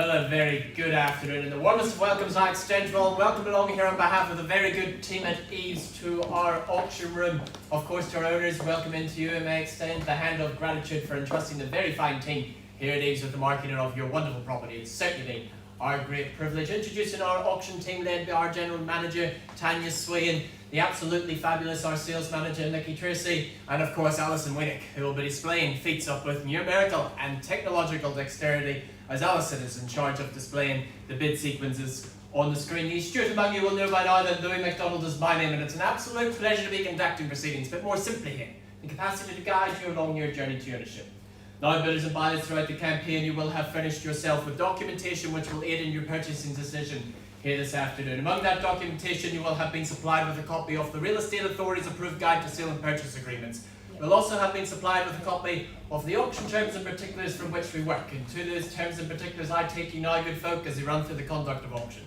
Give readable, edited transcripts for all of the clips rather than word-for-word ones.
Well, a very good afternoon and the warmest of welcomes I extend to all. Welcome along here on behalf of the very good team at EVES to our auction room. Of course, to our owners, welcome into you, and may I extend the hand of gratitude for entrusting the very fine team here at EVES with the marketing of your wonderful property. It's certainly our great privilege. Introducing our auction team led by our General Manager, Tanya Swain, the absolutely fabulous our Sales Manager, Nikki Tracy, and of course Alison Winnick, who will be displaying feats of both numerical and technological dexterity, as Alison is in charge of displaying the bid sequences on the screen. The Stuart among you will know by now that Louis MacDonald is my name, and it's an absolute pleasure to be conducting proceedings, but more simply here, the capacity to guide you along your journey to ownership. Now, bidders and buyers, throughout the campaign, you will have furnished yourself with documentation which will aid in your purchasing decision here this afternoon. Among that documentation, you will have been supplied with a copy of the Real Estate Authority's approved guide to sale and purchase agreements. You'll also have been supplied with a copy of the auction terms and particulars from which we work. And to those terms and particulars, I take you now, good folk, as we run through the conduct of auction.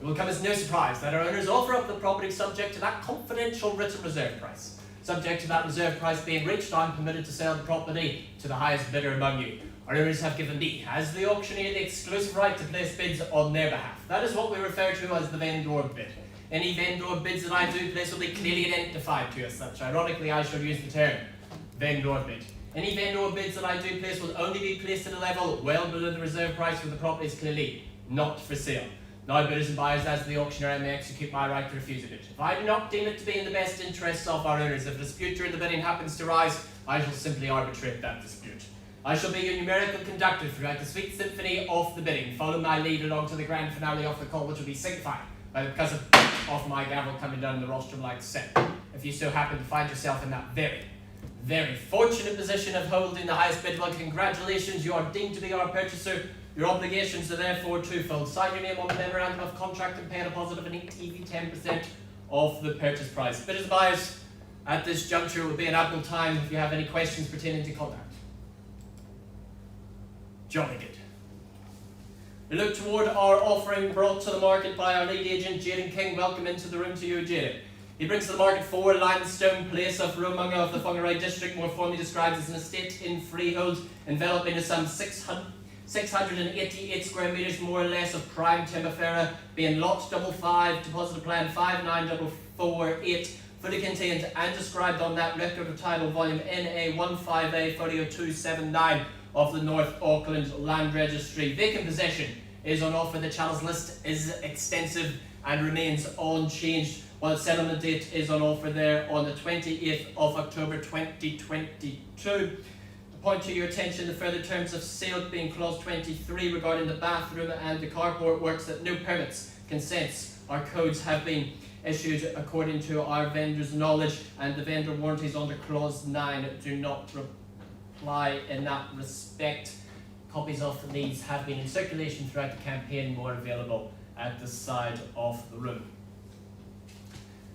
It will come as no surprise that our owners offer up the property subject to that confidential written reserve price. Subject to that reserve price being reached, I'm permitted to sell the property to the highest bidder among you. Our owners have given me, as the auctioneer, the exclusive right to place bids on their behalf. That is what we refer to as the vendor bid. Any vendor bids that I do place will be clearly identified to as such. Ironically, I shall use the term vendor bid. Any vendor bids that I do place will only be placed at a level well below the reserve price where the property is clearly not for sale. Now, bidders and buyers, as the auctioneer, I may execute my right to refuse a bid. If I do not deem it to be in the best interests of our owners, if a dispute during the bidding happens to arise, I shall simply arbitrate that dispute. I shall be your numerical conductor throughout the sweet symphony of the bidding, follow my lead along to the grand finale of the call, which will be signified by the percussive of my gavel coming down the rostrum like so. If you so happen to find yourself in that very fortunate position of holding the highest bid, well, congratulations, you are deemed to be our purchaser. Your obligations are therefore twofold. Sign your name on the memorandum of contract and pay a deposit of an EV 10% of the purchase price. Bidders and buyers, at this juncture will be an ample time if you have any questions pertaining to conduct. Jolly good. We look toward our offering brought to the market by our lead agent, Jaden King. Welcome into the room to you, Jaden. He brings to the market 4 limestone place of Whangarei of the Whangarei district, more formally described as an estate in freehold, enveloping into some 688 square metres more or less of prime timber fera, being lot 55, deposit of plan 59448, fully contained and described on that record of title volume NA 15A 40279 of the North Auckland Land Registry. Vacant possession is on offer. The channel's list is extensive and remains unchanged, while settlement date is on offer there on the 28th of October 2022. Point to your attention the further terms of sale being clause 23 regarding the bathroom and the carport works, that no permits, consents or codes have been issued according to our vendor's knowledge, and the vendor warranties under clause 9 do not apply in that respect. Copies of these have been in circulation throughout the campaign, more available at the side of the room.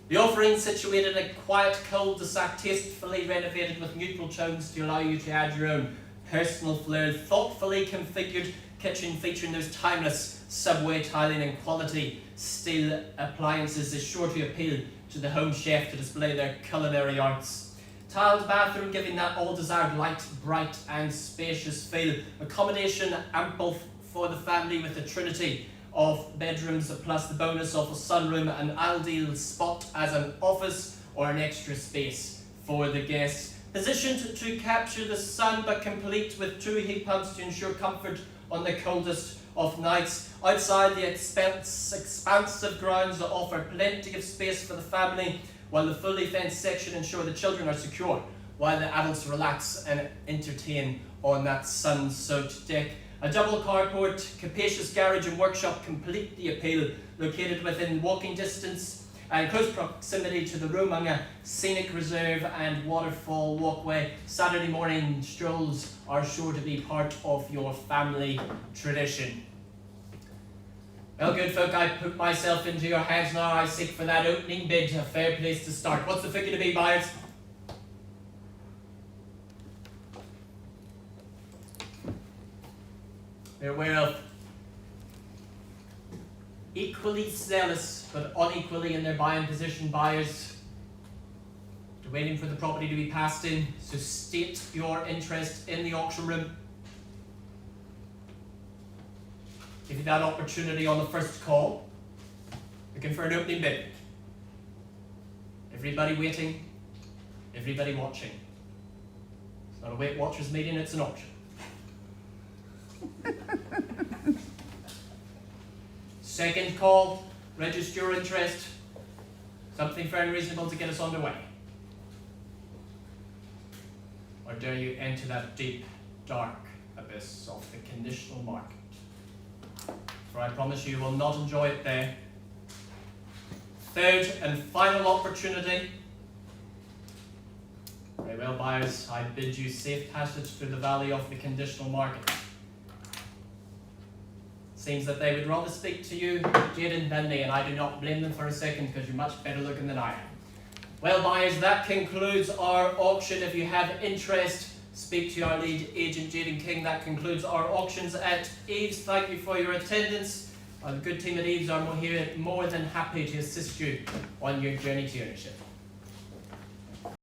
The offering, situated in a quiet cul-de-sac, tastefully renovated with neutral tones to allow you to add your own personal flair. Thoughtfully configured kitchen featuring those timeless subway tiling and quality steel appliances is sure to appeal to the home chef to display their culinary arts. Tiled bathroom giving that all-desired light, bright and spacious feel. Accommodation ample for the family with a trinity of bedrooms plus the bonus of a sunroom, an ideal spot as an office or an extra space for the guests. Positioned to capture the sun but complete with 2 heat pumps to ensure comfort on the coldest of nights. Outside, the expansive grounds offer plenty of space for the family, while the fully fenced section ensure the children are secure while the adults relax and entertain on that sun-soaked deck. A double carport, capacious garage and workshop complete the appeal, located within walking distance and close proximity to the Whangarei Scenic Reserve and Waterfall Walkway. Saturday morning strolls are sure to be part of your family tradition. Well, good folk, I put myself into your hands now. I seek for that opening bid, a fair place to start. What's the figure to be, buyers? We're aware of equally zealous but unequally in their buying position buyers. They're waiting for the property to be passed in, so state your interest in the auction room. give you that opportunity on the first call. Looking for an opening bid. Everybody waiting, everybody watching. It's not a Weight Watchers meeting, it's an auction. Second call, register your interest. Something very reasonable to get us underway. Or dare you enter that deep, dark abyss of the conditional market? For I promise you will not enjoy it there. Third and final opportunity. Very well, buyers, I bid you safe passage through the valley of the conditional market. Seems that they would rather speak to you, Jaden, than me, and I do not blame them for a second because you're much better looking than I am. Well, buyers, that concludes our auction. If you have interest, speak to our lead agent, Jaden King. That concludes our auctions at EVES. Thank you for your attendance. The good team at EVES are more than happy to assist you on your journey to ownership.